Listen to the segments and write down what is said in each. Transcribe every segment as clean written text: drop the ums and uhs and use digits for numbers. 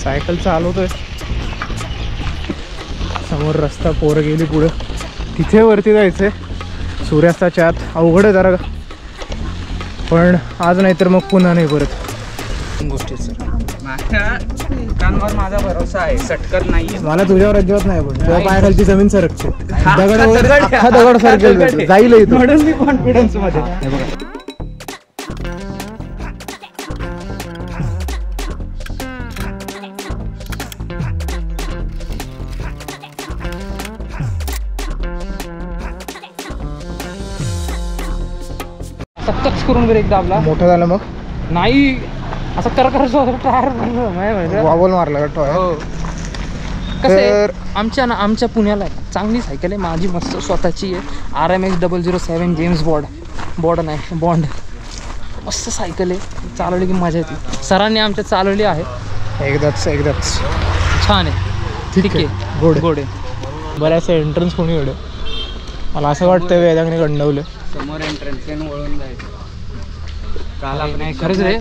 Cycle चालवतोय, समोर रस्ता, पोरं गेली पुढं, तिथे वरती जायचंय सूर्यास्ताच्या आत. अवघड आहे जरा, पण आज नाही तर मग पुन्हा नाही परत गोष्टी. सर माझ्या कानावर माझा भरोसा आहे, सटकत नाहीये. मला तुझ्यावर अजिबात नाही, पण तुझ्या पायाखालची जमीन सरकते, दगड सरकेल जाईल इथं, म्हणून मी कॉन्फिडन्स मध्ये. सक्कच करून ब्रेक दाबला, मोठं झालं मग नाही असं कर टायर वाबल मारला का टॉय. कसं आमच्या पुण्याला चांगली सायकल आहे माझी, मस्त स्वतःची आहे, RMX 007 जेम्स बॉन्ड. मस्त सायकल आहे, चालवली की मजा येते. सरांनी आमच्या चालवली आहे, एकदाच छान आहे, ठीक आहे, गोड आहे. बऱ्याचशा एंट्रन्स कोणी एवढं, मला असं वाटतं वेदांगने गंडवलं. समोर एंट्रन्स वळून जायचं. काल आपण खरंच रे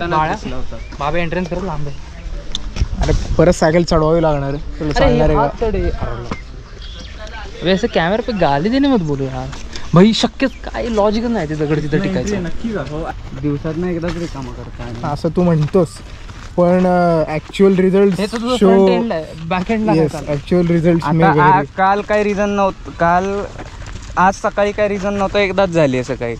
बाबा एंट्रन्स करत लांब आहे. अरे परत सायकल चढवावी लागणार आहे, तुला चालणार आहे का? वैसे कॅमेरा पे गाली देणे मत बोलू यार भाई, शक्यच काय लॉजिकच नाही ते दगड तिथं टिकायचं. नक्की दिवसात ना एकदाच रिकामा करता असं तू म्हणतोस, पण ऍक्च्युअल रिझल्ट बॅक एंडला ऍक्च्युअल रिझल्ट. काल काही रिझन नव्हतं, आज सकाळी काही रिझन नव्हतं, एकदाच झाली आहे सकाळी.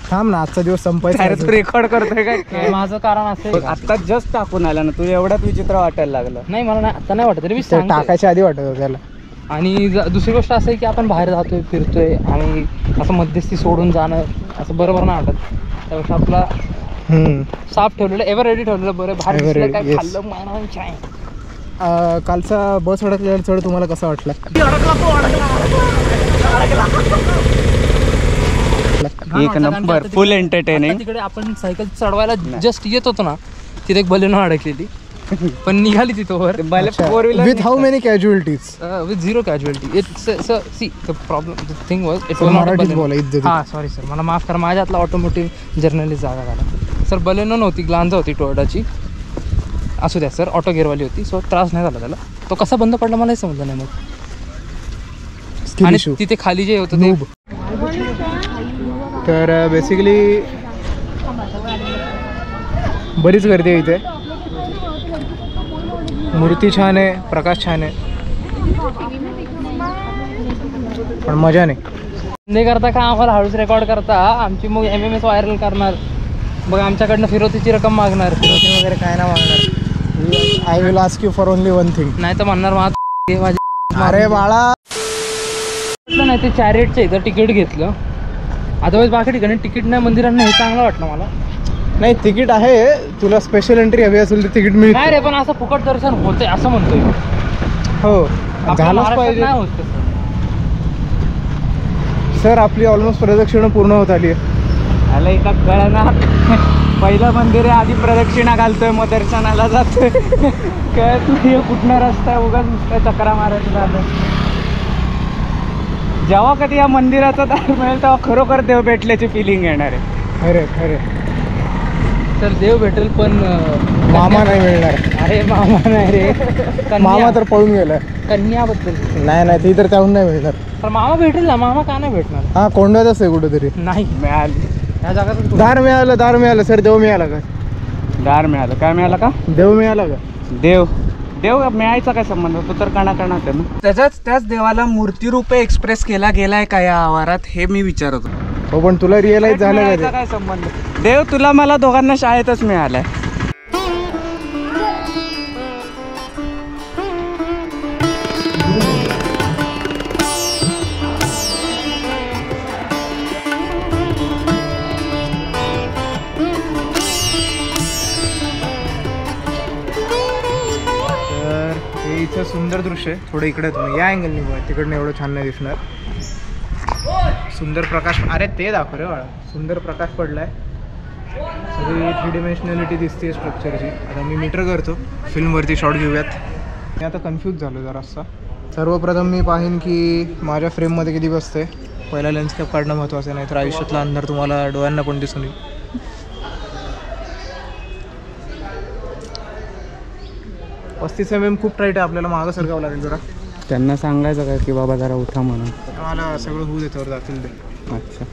थांब ना, आजचा दिवस संपायचा. रेकॉर्ड करतोय काय? माझं कारण असं आता जस्ट टाकून आला ना तू, एवढ्यात विचित्र वाटायला लागलं. नाही, मला नाही आता नाही वाटत तरी मी टाकायच्या आधी वाटत होतं त्याला. आणि दुसरी गोष्ट असं आहे की आपण बाहेर जातोय, फिरतोय आणि असं मध्यस्थी सोडून जाणं असं बरोबर नाही वाटत. त्यापेक्षा आपला साफ ठेवलेलं, एव्हर रेडी ठेवलेलं बरं. बाहेर काय खाल्लं माना. कालचा बस अडकलेला चढ तुम्हाला कसा वाटला? एक नंबर, फुल एंटरटेनिंग. तिकडे आपण सायकल चढवायला जस्ट येत होतो ना, तिथे एक बलेनो अडकलेली, पण निघाली तिथवर with how many casualties? With 0 casualty. See the problem, the thing was it was मराठीत बोला. हां सॉरी सर, मला माफ करा, माझ्यातला ऑटोमोटिव्ह जर्नलिस्ट जागा झाला सर. बलेनो नव्हती, ग्लांजा होती टोयोटाची. असू द्या सर, ऑटो गेअरवाली होती, सो त्रास नाही झाला त्याला. तो कसा बंद पडला मलाही समजलं नाही मग. आणि तिथे खाली जे होतं ते, तर बेसिकली बरीच गर्दी आहे इथे. मूर्ती छान आहे, प्रकाश छान आहे, पण मजा नाही करता का आम्हाला हळूच रेकॉर्ड करता. आमची मग MMS व्हायरल करणार, मग आमच्याकडनं फिरवतीची रक्कम मागणार. फिरवती वगैरे काय नाही मागणार. I will ask you for only one thing. नाही तर म्हणणार माझी. अरे बाळा, नाही ते चॅरिटचं इथं तिकीट घेतलं, अदरवाईज बाकी ठिकाणी तिकीट नाही मंदिरांना, हे चांगलं वाटलं मला. नाही तिकीट आहे, तुला स्पेशल एंट्री हवी असेल तर तिकीट मिळेल. नाही रे, पण असं फुकट दर्शन होतंय असं म्हणतोय. हो झालंच पाहिजे नाही होत सर. आपली ऑलमोस्ट प्रदक्षिणा पूर्ण होत आली आहे. आला एका कळणार, पहिलं मंदिर आहे, आधी प्रदक्षिणा घालतोय मग दर्शनाला जातोय. कळत नाही कुठनं रस्ता, उगाच नुसतं चक्रा मारायचं झालं. जेव्हा कधी या मंदिराचा दार मिळेल तेव्हा खरोखर देव भेटल्याची फिलिंग येणार आहे. खरे सर, देव भेटेल पण मामा नाही मिळणार. अरे मामा नाही रे, मामा तर पळून गेला. कन्याबद्दल नाही ती तर त्याहून नाही मिळणार. पण मामा भेटेल ना, मामा का नाही भेटणार? हा, कोंडातच आहे कुठेतरी. नाही मिळाली ह्या जागात. दार मिळालं सर. देव मिळाला का? दार मिळालं. काय मिळालं का? देव मिळाला का? देव मिळायचा काय संबंध? तो तर कणाकणात आहे ना. त्याच देवाला मूर्तिरूपे एक्सप्रेस केला गेलाय का या आवारात, हे मी विचारत होतो. हो, पण तुला रिअलाइज झालं का? काय संबंध? देव तुला मला दोघांना शाळेतच मिळालाय. इथं सुंदर दृश्य आहे. थोडं इकडे तुम्ही या अँगलनी बघा, तिकडनं एवढं छान नाही दिसणार. सुंदर प्रकाश, अरे ते दाखव रे बाळा. सुंदर प्रकाश पडलाय, सगळी 3 डिमेन्शनॅलिटी दिसते स्ट्रक्चरची. आता मी मीटर करतो, फिल्मवरती शॉट घेऊयात. मी आता कन्फ्यूज झालो जरासा. सर्वप्रथम मी पाहीन की माझ्या फ्रेममध्ये किती बसते. पहिला लेन्सकॅप काढणं महत्त्वाचं आहे, नाहीतर आयुष्यातला अंधार तुम्हाला डोळ्यांना पण दिसून येईल. 35 mm खूप टाईट आहे, आपल्याला मागं सरकावं लागेल जरा. त्यांना सांगायचं काय की बाबा जरा उठा म्हणून. मला सगळं होऊ देतो जातील ते. अच्छा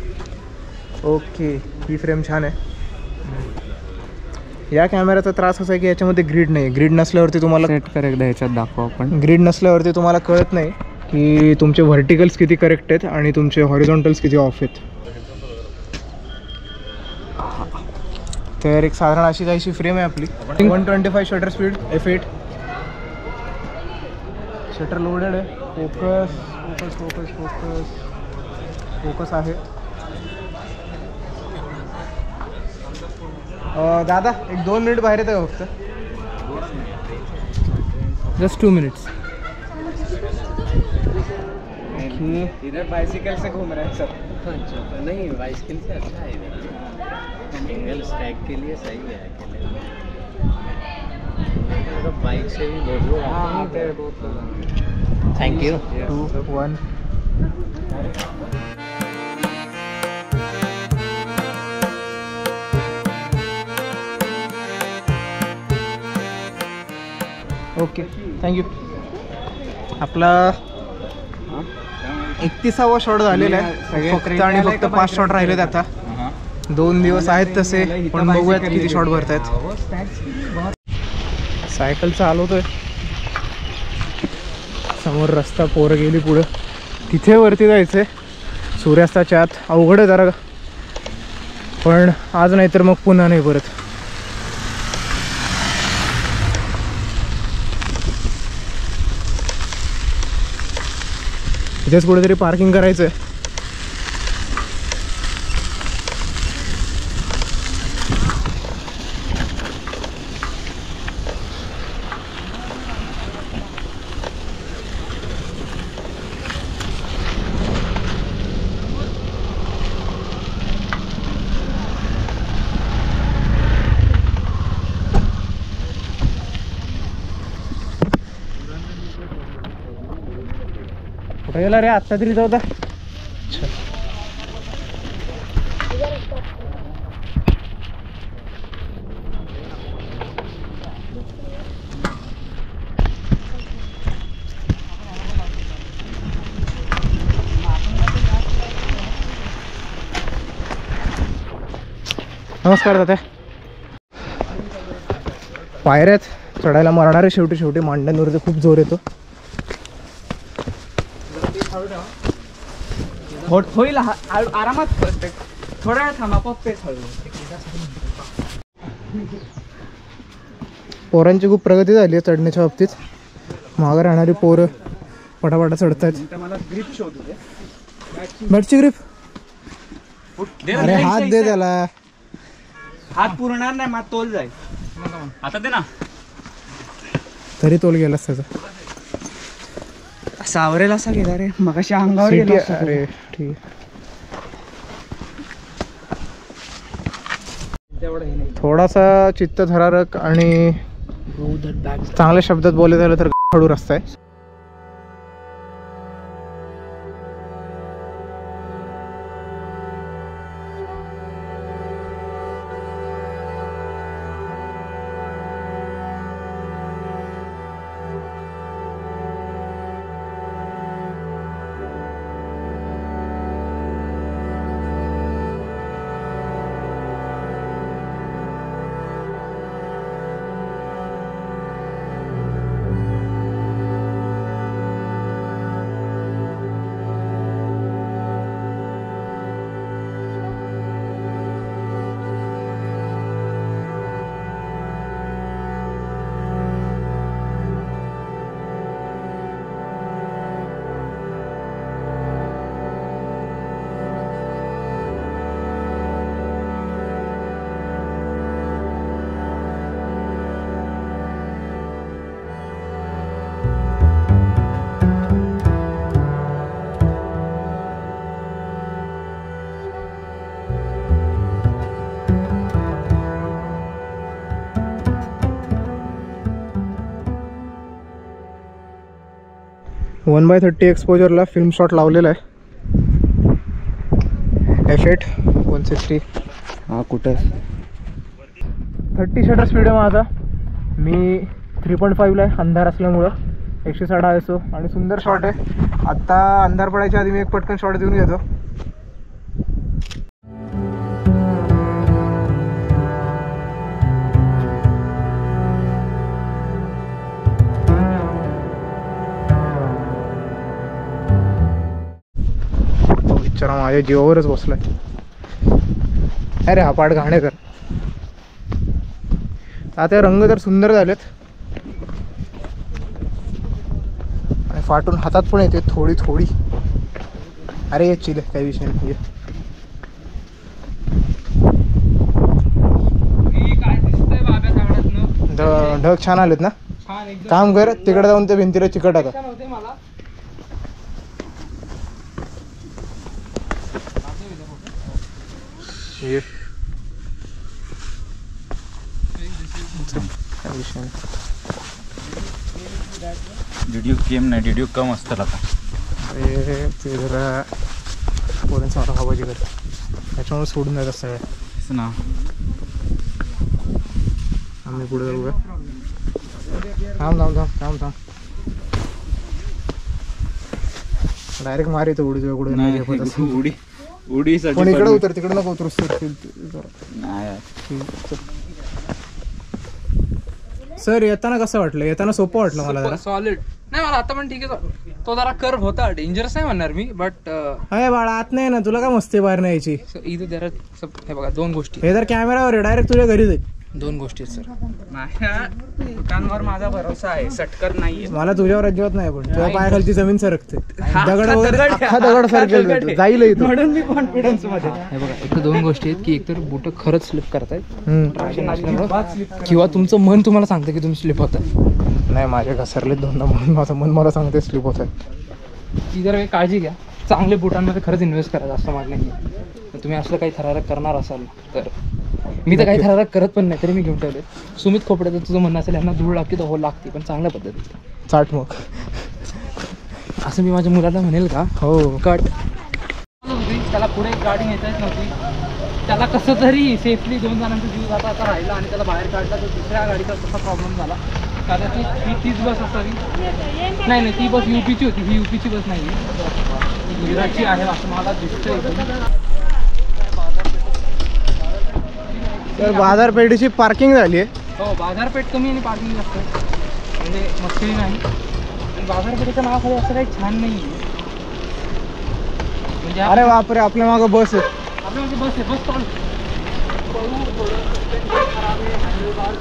ओके, ही फ्रेम छान आहे. या कॅमेऱ्याचा त्रास असा आहे की याच्यामध्ये ग्रीड नाही. ग्रीड नसल्यावरती तुम्हाला सेट कर एकदा ह्याच्यात दाखव आपण. ग्रीड नसल्यावरती तुम्हाला कळत नाही की तुमचे व्हर्टिकल्स किती करेक्ट आहेत आणि तुमचे हॉरिझॉन्टल्स किती ऑफ आहेत. तर एक साधारण अशी काहीशी फ्रेम आहे आपली. 125 shutter speed F8. Shutter loaded आहे. Focus focus focus focus focus आहे. दादा एक 2 मिनिट बाहेर येतं का फक्त? Just 2 minutes. इधर बाइसिकल से घूम रहे हैं सर. नहीं बाइसिकल से अच्छा है इधर, सिंगल स्टैक के लिए सही है अकेले. बाइक से भी बहुत लोग आते हैं. Thank you. 2, 1. Okay thank you. आपला 31वा शॉट झालेला आहे फक्त, आणि फक्त 5 शॉट राहिलेत आता. 2 दिवस आहेत तसे, पण बघूयात किती शॉट भरतायत. सायकल चालवतोय. समोर रस्ता, पोरं गेली पुढं. तिथे वरती जायचंय सूर्यास्ताच्या आत. अवघड आहे जरा, पण आज नाही तर मग पुन्हा नाही परत. इथेच कुठेतरी पार्किंग करायचं आहे. कुठे गेला रे? आत्ता तरी जाऊ. नमस्कार दादा. पायऱ्यात चढायला मारणारे शेवटी मांड्यांवरती खूप जोर येतो. होईल आरामात. थोडा वेळ थांबा, पप्पेच हळू. पोरांची खूप प्रगती झाली आहे चढण्याच्या बाबतीत. मागं राहणारी पोरं पटापटा चढत आहेत. मला ग्रिप शोधू दे. बॅटची ग्रिप. अरे हात दे त्याला. हात पुरणार नाही, मग तोल जाईल. आता दे ना. तरी तोल गेलास त्याचा. सावरेल असा गेला रे, मगाशी अंगावर सिटी. गेला. अरे ठीक. थोडासा चित्तथरारक आणि चांगल्या शब्दात बोलायचं झालं तर खडू रस्ता आहे. वन बाय 30 एक्सपोजरला फिल्म शॉट लावलेला आहे. F8 160. हा कुठं 30 शटर स्पीड आहे माझा. मी 3.5ला आहे अंधार असल्यामुळं 160 ISO आणि सुंदर शॉट आहे. आत्ता अंधार पडायच्या आधी मी एक पटकन शॉट देऊन घेतो. बिचारा माझ्या जीवावरच बसलाय. अरे हा पाठ घाणेकर. आता रंग तर सुंदर झालेत आणि फाटून हातात पण येते थोडी थोडी. अरे ये चिले काही विषय नाही. ढग छान आलेत ना. काम कर तिकडे जाऊन ते भिंतीला चिकट टाका. व्हिडिओ गेम नाही, व्हिडिओ कम असतात आता. अरे ते जरा पोरांचा मोठा खाबाजी करतो त्याच्यामुळे सोडून जातात सगळ्या. तेच ना. आम्ही पुढे जाऊ का? थांब थांब थांब थांब थांब. डायरेक्ट मार येतो उडी तुझ्या कुठे नाही झेपत असं. उडी उडीसाठी पण इकडे उतर तिकडे नको उतरूस. सर येताना कसं वाटलं? येताना सोपं वाटलं मला जरा. सॉलिड नाही मला आता पण ठीक आहे. तो जरा कर्व होता, डेंजरस नाही म्हणणार मी बट अरे बाळा आत नाही ना तुला काय मस्ती बाहेर नाही यायची. इथं जरा हे बघा दोन गोष्टी. हे जर कॅमेरावर आहे डायरेक्ट तुझ्या घरी जाईल. दोन गोष्टी आहेत सर. माझ्या दुकानावर माझा भरोसा आहे, सटकर नाहीये. मला तुझ्यावर अजिबात नाही पण तुझ्या पायाखालची जमीन सरकते. हा, दगड अख्खा वगैरे दगड, अख्खा दगड सारखेल जाईल इथं. म्हणून मी कॉन्फिडन्स मध्ये. हे बघा एक दोन गोष्टी आहेत की एकतर बोट खरंच स्लिप करतायत हम्म. किंवा तुमचं मन तुम्हाला सांगतं की तुम्ही स्लिप होताय. नाही माझे घसरले दोनदा म्हणून माझं मन मला सांगते स्लिप होत आहे. ती जर काही काळजी घ्या. चांगल्या बुटांमध्ये खरंच इन्व्हेस्ट करायचं असं माझं नाही. तुम्ही असलं काही थरारक करणार असाल तर. मी तर काही थरारक करत पण नाही तरी मी घेऊन ठेवले. सुमित खोपड्याचं तुझं म्हणणं असेल यांना धूळ लागते तर हो लागते पण चांगल्या पद्धतीत चाट मग असं मी माझ्या मुलाला म्हणेल का हो. कट त्याला पुढे एक गाडी नेता येत नव्हती. त्याला कसं तरी सेफली 2 जणांचा जीव जाता आता राहिला आणि त्याला बाहेर काढला तर दुसऱ्या गाडीचा तसा प्रॉब्लेम झाला. कदाचित ही तीच बस असावी. नाही ती बस UPची होती. ही UPची बस नाही आहे, गुजरातची आहे असं मला दिसतंय. तर बाजारपेठेची पार्किंग झाली आहे. हो बाजारपेठ कमी आणि पार्किंग जास्त म्हणजे मस्करी नाही. आणि बाजारपेठेचं नाव खरं असं काही छान नाही आहे म्हणजे. अरे बापरे आपल्या मागं बस आहे. आपल्या म्हणजे बस आहे. बस चालू खराब आहे. हँडलबार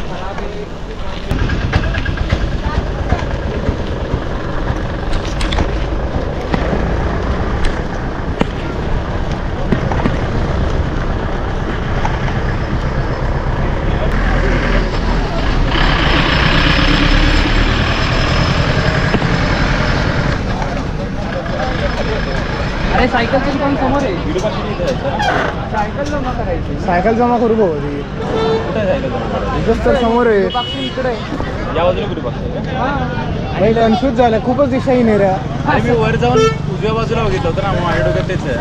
खराब आहे. अरे सायकलचं दुकान समोर आहे. सायकल जमा करायची. सायकल जमा करू भाऊ ती इथंच तर समोर आहे. इकडे या बाजूला कुठे नाही कन्फ्यूज झालं खूपच दिशाही नाही रे. आणि मी वर जाऊन उजव्या बाजूला बघितलं होतं ना माझ्या डोक्यात तेच आहे.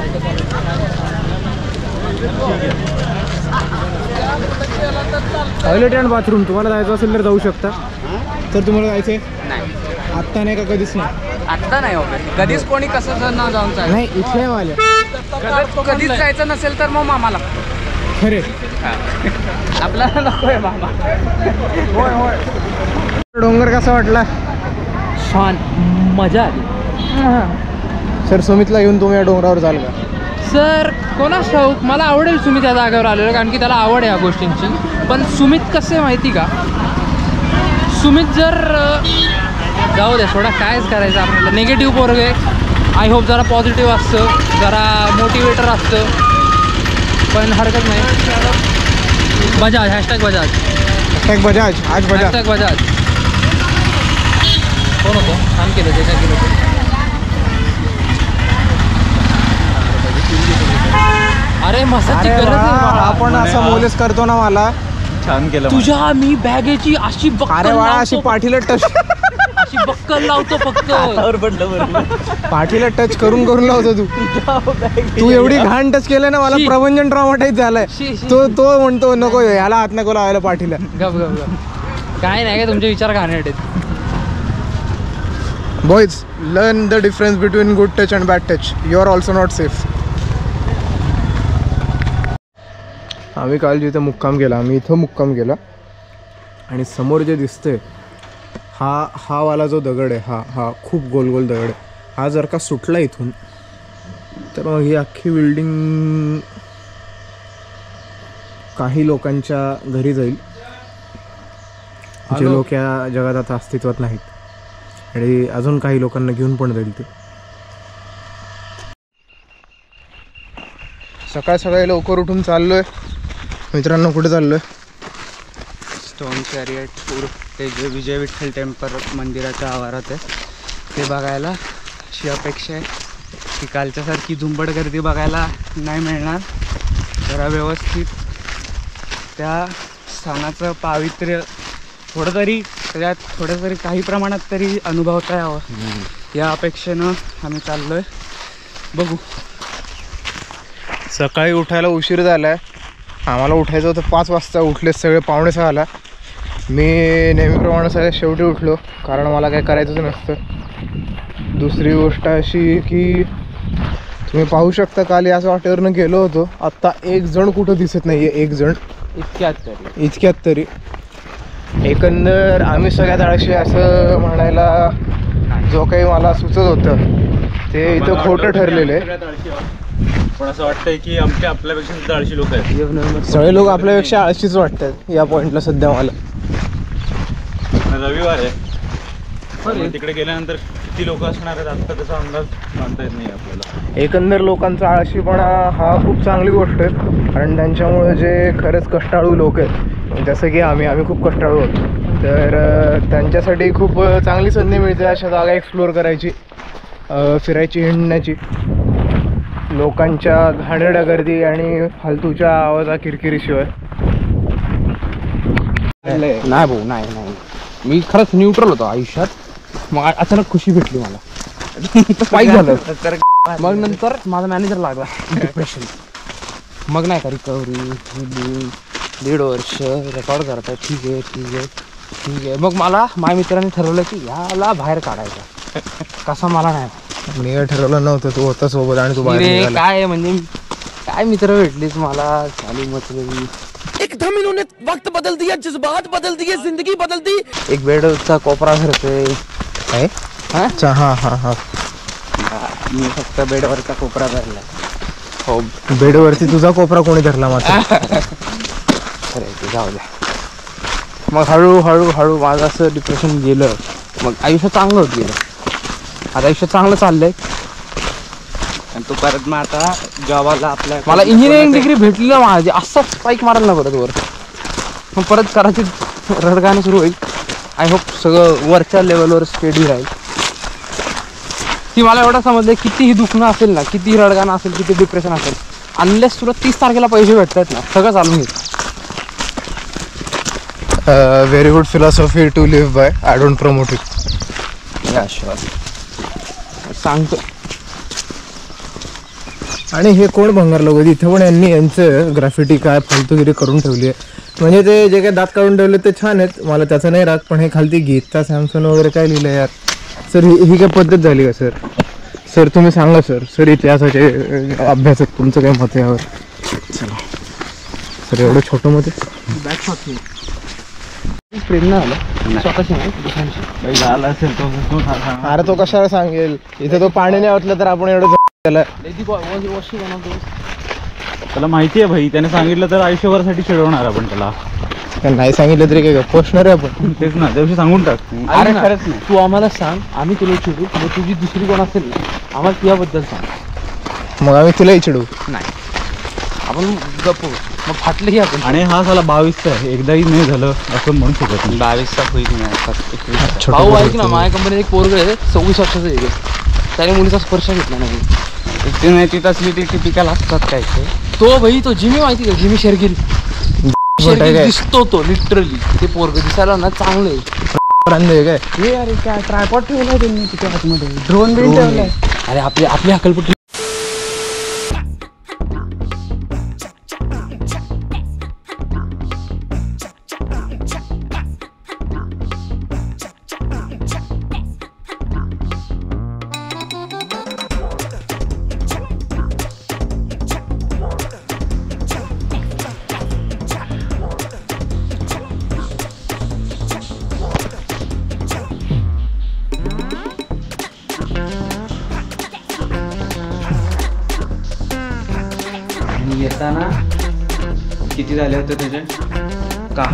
टॉयलेट अँड बाथरूम तुम्हाला जायचं असेल तर जाऊ शकता. तर तुम्हाला जायचंय नाही आत्ता नाही का कधीच नाही? आत्ता नाही होत कधीच. कोणी कसं जर ना जाऊन चालेल. नाही इथे माझ्या कधीच जायचं नसेल तर मग मामाला खरे आपल्याला नकोय मामा. होय होय. डोंगर कसा वाटला? छान मजा आली. सर सुमितला घेऊन तुम्ही या डोंगरावर जाल का? सर कोणास ठाऊक मला आवडेल सुमित या जागेवर आलेलं कारण की त्याला आवड आहे या गोष्टींची. पण सुमित कसं माहिती का सुमित जर जाऊ द्या सोडा कायच करायचं आपल्याला. निगेटिव्ह पोरग आहे. आय होप जरा पॉझिटिव्ह असतं जरा मोटिवेटर असतं पण हरकत नाही. बजाज हॅशटॅग बजाज बजाज आज बजाज हॅशटॅग बजाज. कोण होतं छान केलं जे काय केलं ते. अरे मसाची अरे गरज वा, आहे बाळा. आपण असं मोलेस करतो ना मला. छान केलं. तुझ्या मी बॅगेची अशी अरे बक्कल बाळा लावतो. अशी पाठीला टच अशी बक्कल लावतो फक्त. पाठीला टच करून करून लावतो तू एवढी घाण टच केलं ना मला शी. प्रभंजन ट्रॉमाटाईज झालाय. शी, शी. तो म्हणतो नको ह्याला हात नको लावायला पाठीला. गप गप गप काय नाही काय तुमचे विचार घाणेरडे आहेत. Boys, learn the difference between good touch and bad touch. You are also not safe. आम्ही काल जिथे मुक्काम केला, आम्ही इथं मुक्काम केला आणि समोर जे दिसतंय हा वाला जो दगड आहे, हा खूप गोल गोल दगड आहे. हा जर का सुटला इथून तर मग ही अख्खी बिल्डिंग काही लोकांच्या घरी जाईल, जे लोक या जगात आता अस्तित्वात नाहीत, आणि अजून काही लोकांना घेऊन पण जाईल ते. सकाळ सकाळी लवकर उठून चाललोय मित्रांनो. कुठे चाललोय? स्टोन चॅरियट पूर, ते जे विजय विठ्ठल टेम्पल मंदिराच्या आवारात आहे ते बघायला. अशी अपेक्षा आहे की कालच्यासारखी झुंबड गर्दी बघायला नाही मिळणार. जरा व्यवस्थित त्या स्थानाचं पावित्र्य थोडं तरी काही प्रमाणात तरी अनुभवता यावं या अपेक्षेनं आम्ही चाललोय. बघू. सकाळी उठायला उशीर झाला आहे. आम्हाला उठायचं होतं 5 वाजता, उठले सगळे 5:45. मी नेहमीप्रमाणे सगळ्यात शेवटी उठलो, कारण मला काय करायचंच नसतं. दुसरी गोष्ट अशी की तुम्ही पाहू शकता, काल याच वाटेवरनं गेलो होतो, आत्ता एक जण कुठं दिसत नाही आहे. एक जण इतक्यात तरी एकंदर आम्ही सगळ्यात आळशी असं म्हणायला जो काही मला सुचत होतं ते इथं खोटं ठरलेलं आहे. पण असं वाटतंय की आपल्यापेक्षा सुद्धा आळशी लोक आहेत. सगळे लोक आपल्यापेक्षा आळशीच वाटतात या पॉईंटला सध्या मला. रविवार आहे, तिकडे गेल्यानंतर किती लोक असणार आहेत आता त्याचा अंदाज बांधता येत नाही आपल्याला. एकंदर लोकांचा आळशीपणा हा खूप चांगली गोष्ट आहे, कारण त्यांच्यामुळे जे खरंच कष्टाळू लोक आहेत, जसं की आम्ही खूप कष्टाळू आहोत, तर त्यांच्यासाठी खूप चांगली संधी मिळते अशा जागा एक्सप्लोअर करायची, फिरायची, हिंडण्याची. लोकांच्या घाणेरड्या गर्दी आणि फालतूच्या आवाजा किरकिरीशिवाय. नाही भाऊ, नाही. मी खरंच न्यूट्रल होतो आयुष्यात. मग अचानक खुशी भेटली मला. वाईट झालं. मग नंतर माझा मॅनेजर लागला डिप्रेशन. मग नाही का रिकव्हरी, 1.5 वर्ष रेकॉर्ड करताय. ठीक आहे. मग मला माझ्या मित्रांनी ठरवलं की याला बाहेर काढायचं. कसा मला नाही, मी काय ठरवलं नव्हतं, तू होता सोबत आणि तू बाहेर निघाला. काय म्हणजे काय मित्र भेटलीच मला. चालू मतलब एकदम इन्होंने वक्त बदल दिया, जज्बात बदल दिए, जिंदगी बदल दी. एक बेडचा कोपरा भरतोय. आहे? अच्छा, हा. मी फक्त बेडवरचा कोपरा धरला. हो, बेडवरती तुझा कोपरा कोणी धरला मात्र? खरं जाऊ द्या. मग हळूहळू माझं असं डिप्रेशन गेलं. मग आयुष्य चांगलं होत गेलं. आता आयुष्य चांगलं चाललंय. आणि तो परत मग आता जॉबला आपल्या मला इंजिनिअरिंग डिग्री भेटली ना माझी, असं स्पाईक मारायला ना परत वर. मग परत कदाचित रडगाणं सुरू होईल. आय होप सगळं वरच्या लेवलवर स्टेडी राहील. ती मला एवढं समजलं, कितीही दुखणं असेल ना, किती रडगाणं असेल, किती डिप्रेशन असेल, अनलेस तुला 30 तारखेला पैसे भेटतात ना, सगळं चालून घेत. Very good philosophy to live by. I don't promote it. सांगतो. आणि हे कोण भंगार लोक, इथं पण यांचं ग्राफिटी काय फालतूगिरी करून ठेवली आहे. म्हणजे ते जे काही दात काढून ठेवले ते छान आहेत, मला त्याचं नाही राग. पण हे खालती गीता सॅमसन वगैरे काय लिहिलं यार सर? ही काय पद्धत झाली का सर? तुम्ही सांगा सर इतिहासाचे अभ्यासात तुमचं काय मत आहे यावर? चला सर, एवढं छोटं मत आहे. बॅक शॉट प्रेरणा आला स्वतःची नाही झाला असेल तो. अरे तो कशाला सांगेल? इथे तो पाणी नाही ओतलं तर आपण एवढं त्याला त्याला माहिती आहे भाई, त्याने सांगितलं तर आयुष्यभरासाठी चिडवणार आपण त्याला. नाही सांगितलं तरी काय पोचणार आहे आपण. तेच ना, त्याविषयी सांगून टाक. अरे खरंच नाही, तू आम्हाला सांग, आम्ही तुला चिडू. मग तुझी दुसरी कोण असेल ना, आम्हाला तुझ्याबद्दल सांग. मग आम्ही तिलाही चिडू. नाही, आपण गप्पू. मग फाटलंही आपण. आणि हा साला 22चा आहे, एकदाही नाही झालं असं म्हणू शकत नाही. 22चा होईल नाही. भाऊ आहे की ना, माझ्या कंपनीत एक पोरग आहे 24 वर्षाचं आहे. त्याने मुलीचा स्पर्श घेतला नाही. ती नाही, ती तसली ती टिपिकल असतात काय ते. तो भाई, तो जिमी माहिती का? जिमी शेरगिरी दिसतो तो लिटरली. ते पोरग दिसायला ना चांगलं आहे. काय हे अरे काय ट्रायपॉड ठेवलाय त्यांनी तिथे आतमध्ये, ड्रोन बिन ठेवलाय. अरे आपली हकलपट्टी. आणि येताना किती झाले होते त्याचे